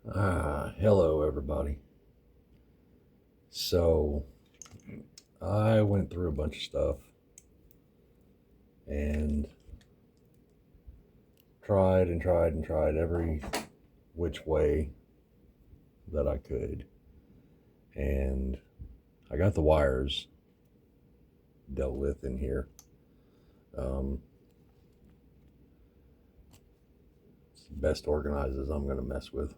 Hello everybody. So I went through a bunch of stuff and tried every which way that I could, and I got the wires dealt with in here. It's the best organized as I'm going to mess with.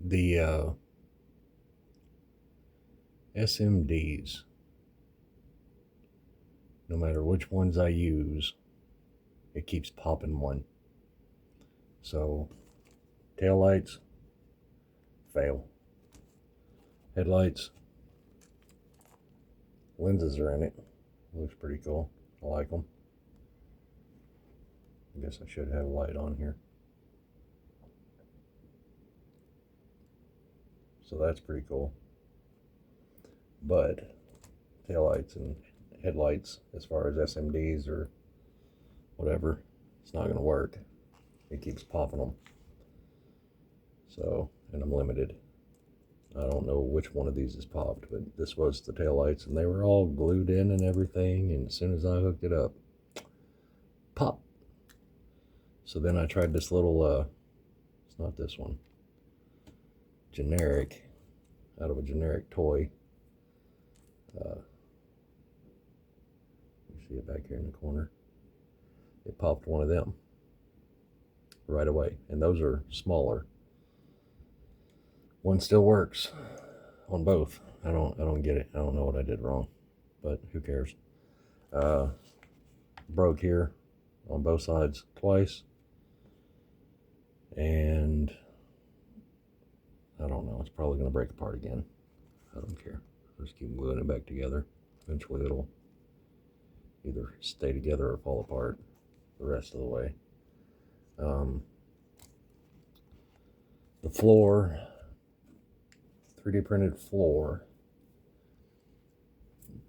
The SMDs, no matter which ones I use, it keeps popping one. So taillights, fail. Headlights, lenses are in it. Looks pretty cool. I like them. I guess I should have a light on here. So that's pretty cool. But taillights and headlights, as far as SMDs or whatever, it's not going to work. It keeps popping them. So, and I'm limited. I don't know which one of these is popped, but this was the taillights, and they were all glued in and everything, and as soon as I hooked it up, pop. So then I tried this little, it's not this one, generic, out of a generic toy. You see it back here in the corner. It popped one of them right away, and those are smaller. One still works on both. I don't get it. I don't know what I did wrong, but who cares? Broke here on both sides twice, and I don't know. It's probably going to break apart again. I don't care. I'll just keep gluing it back together. Eventually it'll either stay together or fall apart the rest of the way. The floor, 3D printed floor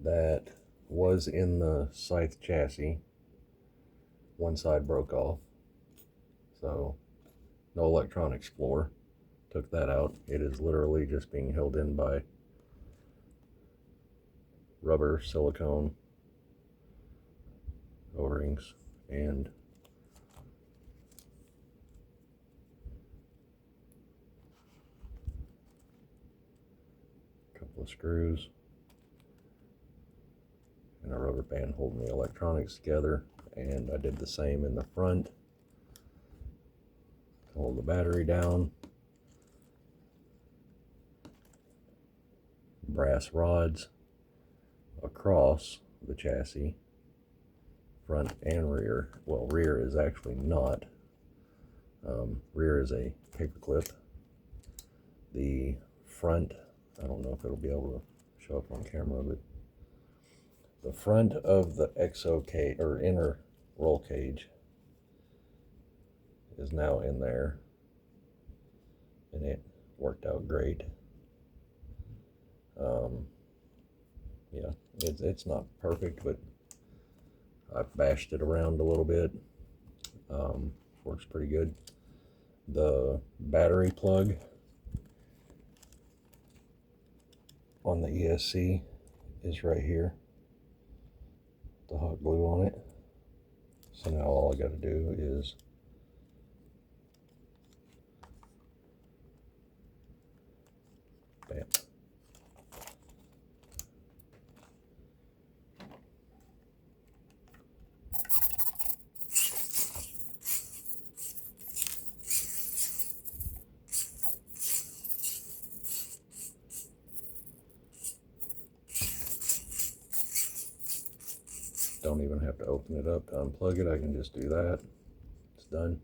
that was in the Scythe chassis, one side broke off. So no electronics floor. Took that out. It is literally just being held in by rubber, silicone, O-rings, and a couple of screws and a rubber band holding the electronics together. And I did the same in the front to hold the battery down. Brass rods across the chassis, front and rear. Well, rear is actually not. Rear is a paper clip. The front, I don't know if it'll be able to show up on camera, but the front of the exo cage, or inner roll cage, is now in there, and it worked out great. Yeah, it's not perfect, but I've bashed it around a little bit. Works pretty good. The battery plug on the ESC is right here. The hot glue on it. So now all I got to do is bam. Don't even have to open it up to unplug it. I can just do that. It's done.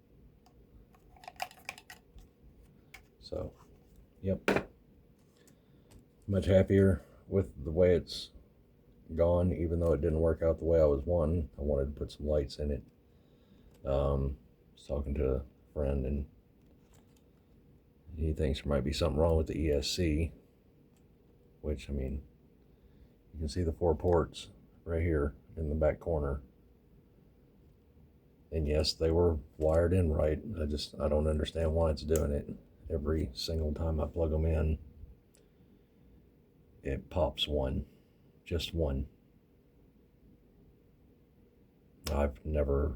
So, yep. Much happier with the way it's gone, even though it didn't work out the way I was wanting. I wanted to put some lights in it. I was talking to a friend, and he thinks there might be something wrong with the ESC, which, I mean, you can see the 4 ports right here in the back corner. And yes, they were wired in right. I don't understand why it's doing it. Every single time I plug them in, it pops one, just one. I've done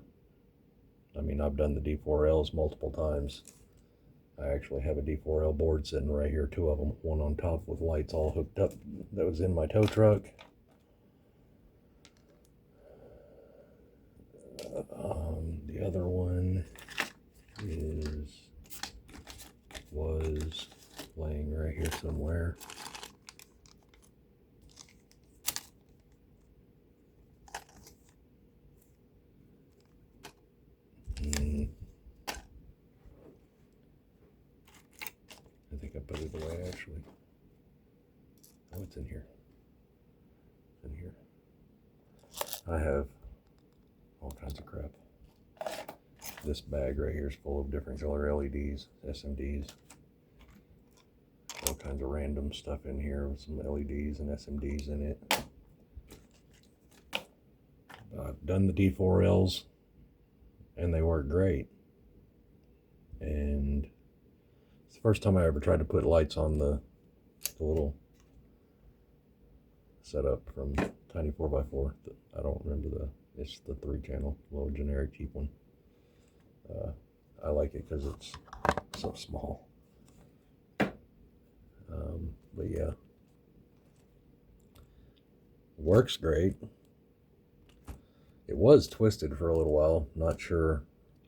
the D4Ls multiple times. I actually have a D4L board sitting right here, two of them, one on top with lights all hooked up that was in my tow truck. The other one was laying right here somewhere. I think I put it away actually. Oh, it's in here. It's in here. I have all kinds of crap. This bag right here is full of different color LEDs, SMDs, all kinds of random stuff in here with some LEDs and SMDs in it. I've done the D4Ls and they work great. And it's the first time I ever tried to put lights on the little setup from Tiny 4x4. I don't remember it's the 3-channel, little generic cheap one. I like it because it's so small. But yeah, works great. It was twisted for a little while, not sure,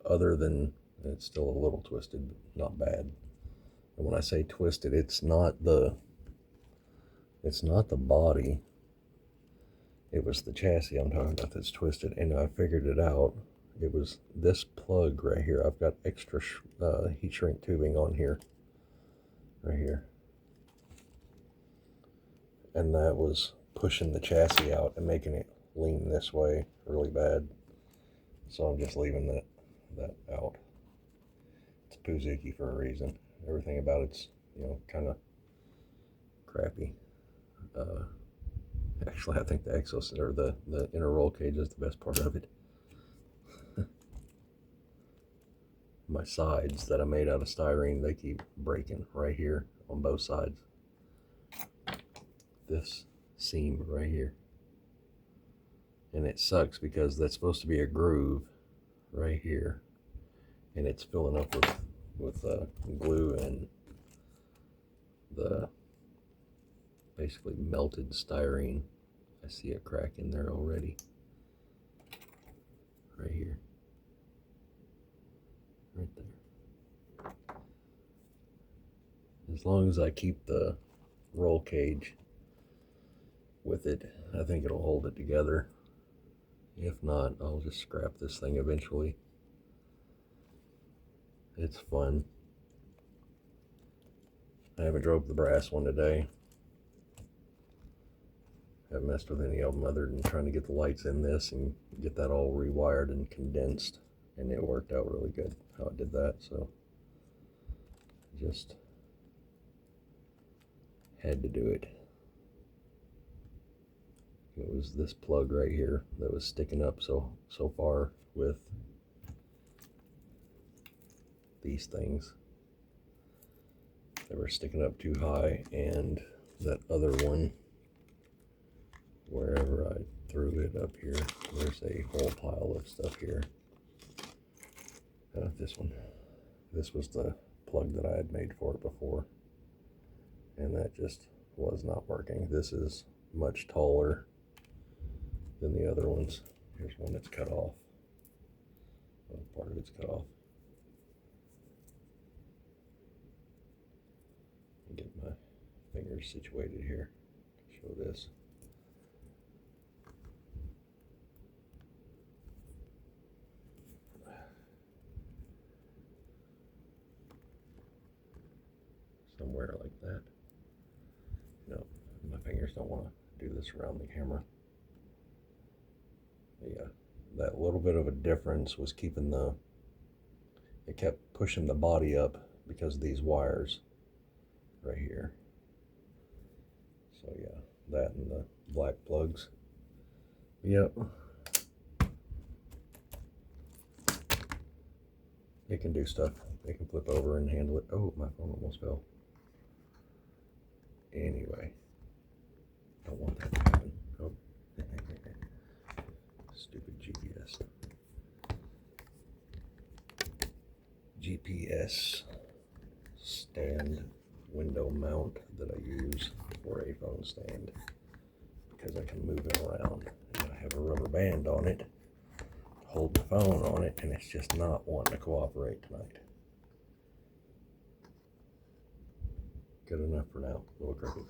other than it's still a little twisted, but not bad. And when I say twisted, it's not the body. It was the chassis I'm talking about that's twisted, and I figured it out. It was this plug right here. I've got extra heat shrink tubing on here, right here. And that was pushing the chassis out and making it lean this way really bad. So I'm just leaving that out. It's Poozuki for a reason. Everything about it's, kind of crappy. Actually, I think the exos or the inner roll cage is the best part of it. My sides that I made out of styrene, they keep breaking right here on both sides. This seam right here. And it sucks because that's supposed to be a groove right here. And it's filling up with glue and the basically melted styrene. I see a crack in there already. Right here. Right there. As long as I keep the roll cage with it, I think it'll hold it together. If not, I'll just scrap this thing eventually. It's fun. I haven't drove the brass one today. Haven't messed with any of them other than trying to get the lights in this and get that all rewired and condensed. And it worked out really good how I did that, so just had to do it. It was this plug right here that was sticking up so far with these things. They were sticking up too high, and that other one, wherever I threw it up here, there's a whole pile of stuff here. This one. This was the plug that I had made for it before, and that just was not working. This is much taller than the other ones. Here's one that's cut off. Well, part of it's cut off. Get my fingers situated here to show this. Somewhere like that. No, my fingers don't want to do this around the camera. But yeah, that little bit of a difference was keeping it kept pushing the body up because of these wires right here. So yeah, that and the black plugs. Yep. it can do stuff. It can flip over and handle it. Oh, my phone almost fell. Anyway, don't want that to happen. Oh, stupid GPS. GPS stand window mount that I use for a phone stand because I can move it around. And I have a rubber band on it to hold the phone on it, and it's just not wanting to cooperate tonight. Good enough for now. A little crooked.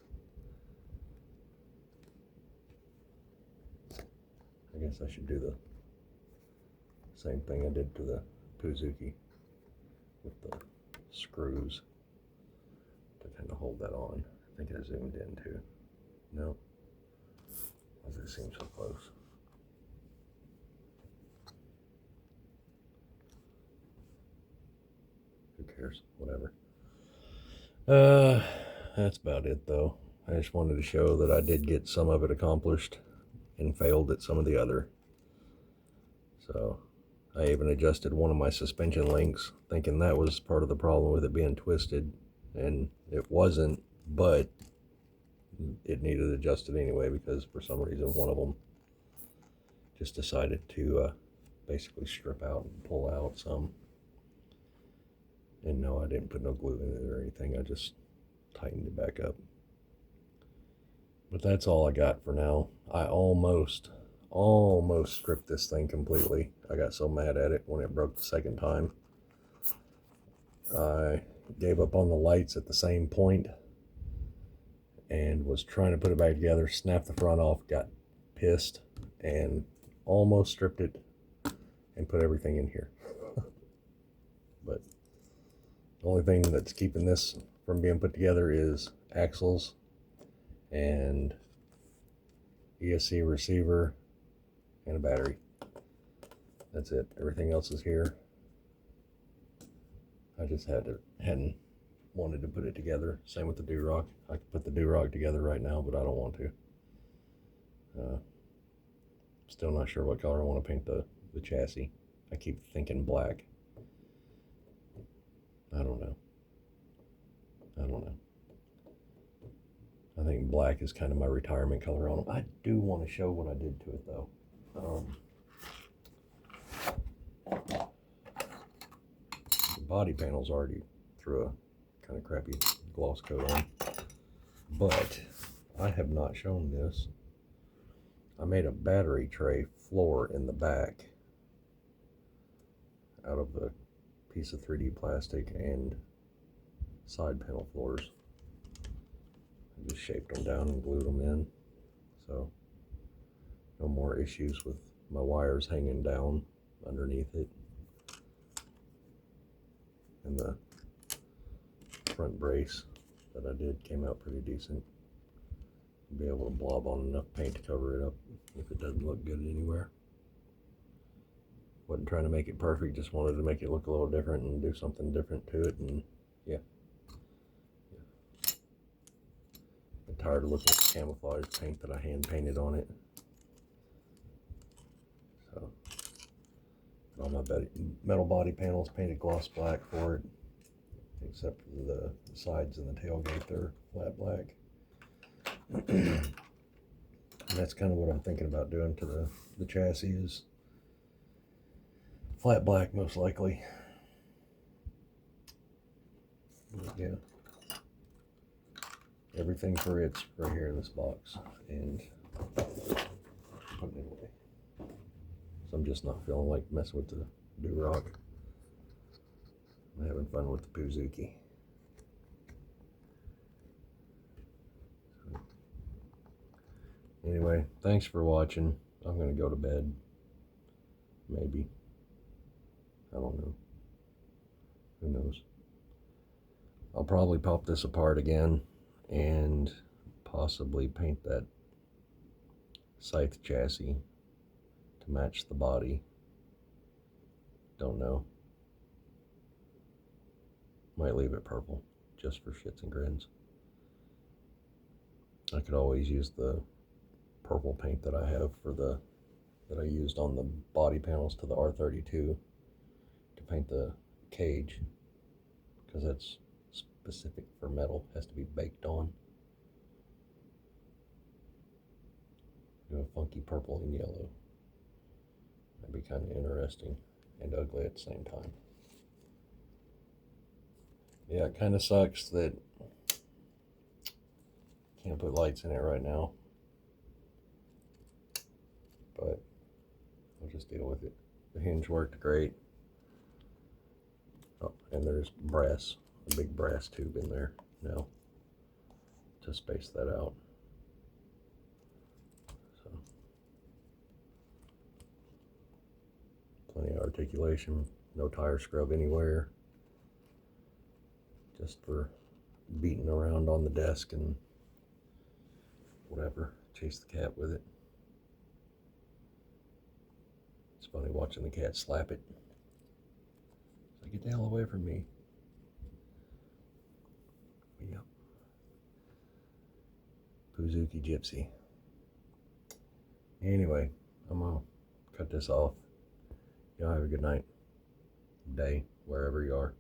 I guess I should do the same thing I did to the Poozuki with the screws to kind of hold that on. I think I zoomed in too. No. Why does it seem so close? Who cares? Whatever. That's about it though. I just wanted to show that I did get some of it accomplished and failed at some of the other. So I even adjusted one of my suspension links, thinking that was part of the problem with it being twisted, and it wasn't, but it needed adjusted anyway because for some reason one of them just decided to basically strip out and pull out some. And no, I didn't put no glue in it or anything. I just tightened it back up. But that's all I got for now. I almost stripped this thing completely. I got so mad at it when it broke the second time. I gave up on the lights at the same point and was trying to put it back together, snapped the front off, got pissed, and almost stripped it and put everything in here. But the only thing that's keeping this from being put together is axles and ESC receiver and a battery. That's it. Everything else is here. I just hadn't wanted to put it together. Same with the do-rock. I could put the do-rock together right now, but I don't want to. Still not sure what color I want to paint the chassis. I keep thinking black. I don't know. I think black is kind of my retirement color on them. I do want to show what I did to it though. The body panel's already threw a kind of crappy gloss coat on, but I have not shown this. I made a battery tray floor in the back out of a piece of 3D plastic and side panel floors. I just shaped them down and glued them in, so no more issues with my wires hanging down underneath it. And the front brace that I did came out pretty decent. I'll be able to blob on enough paint to cover it up if it doesn't look good anywhere. Wasn't trying to make it perfect, just wanted to make it look a little different and do something different to it, and yeah. I'm tired of looking at the camouflage paint that I hand painted on it. So, all my metal body panels painted gloss black for it, except for the sides and the tailgate, they're flat black. And that's kind of what I'm thinking about doing to the chassis is flat black most likely. But yeah. Everything for it's right here in this box and putting it away. So I'm just not feeling like messing with the do-rock. I'm having fun with the Poozuki. So, anyway, thanks for watching. I'm gonna go to bed. Maybe. I don't know. Who knows? I'll probably pop this apart again and possibly paint that scythe chassis to match the body. Don't know. Might leave it purple just for shits and grins. I could always use the purple paint that I have for that I used on the body panels to the R32 to paint the cage, because that's specific for metal, has to be baked on. Do a funky purple and yellow. That'd be kind of interesting and ugly at the same time. Yeah, it kind of sucks that can't put lights in it right now, but I'll just deal with it. The hinge worked great. Oh, and there's brass, a big brass tube in there now to space that out. So plenty of articulation, no tire scrub anywhere. Just for beating around on the desk and whatever, chase the cat with it. It's funny watching the cat slap it. It's like, get the hell away from me. Yep. Poozuki Gypsy. Anyway, I'm gonna cut this off. Y'all have a good night, day, wherever you are.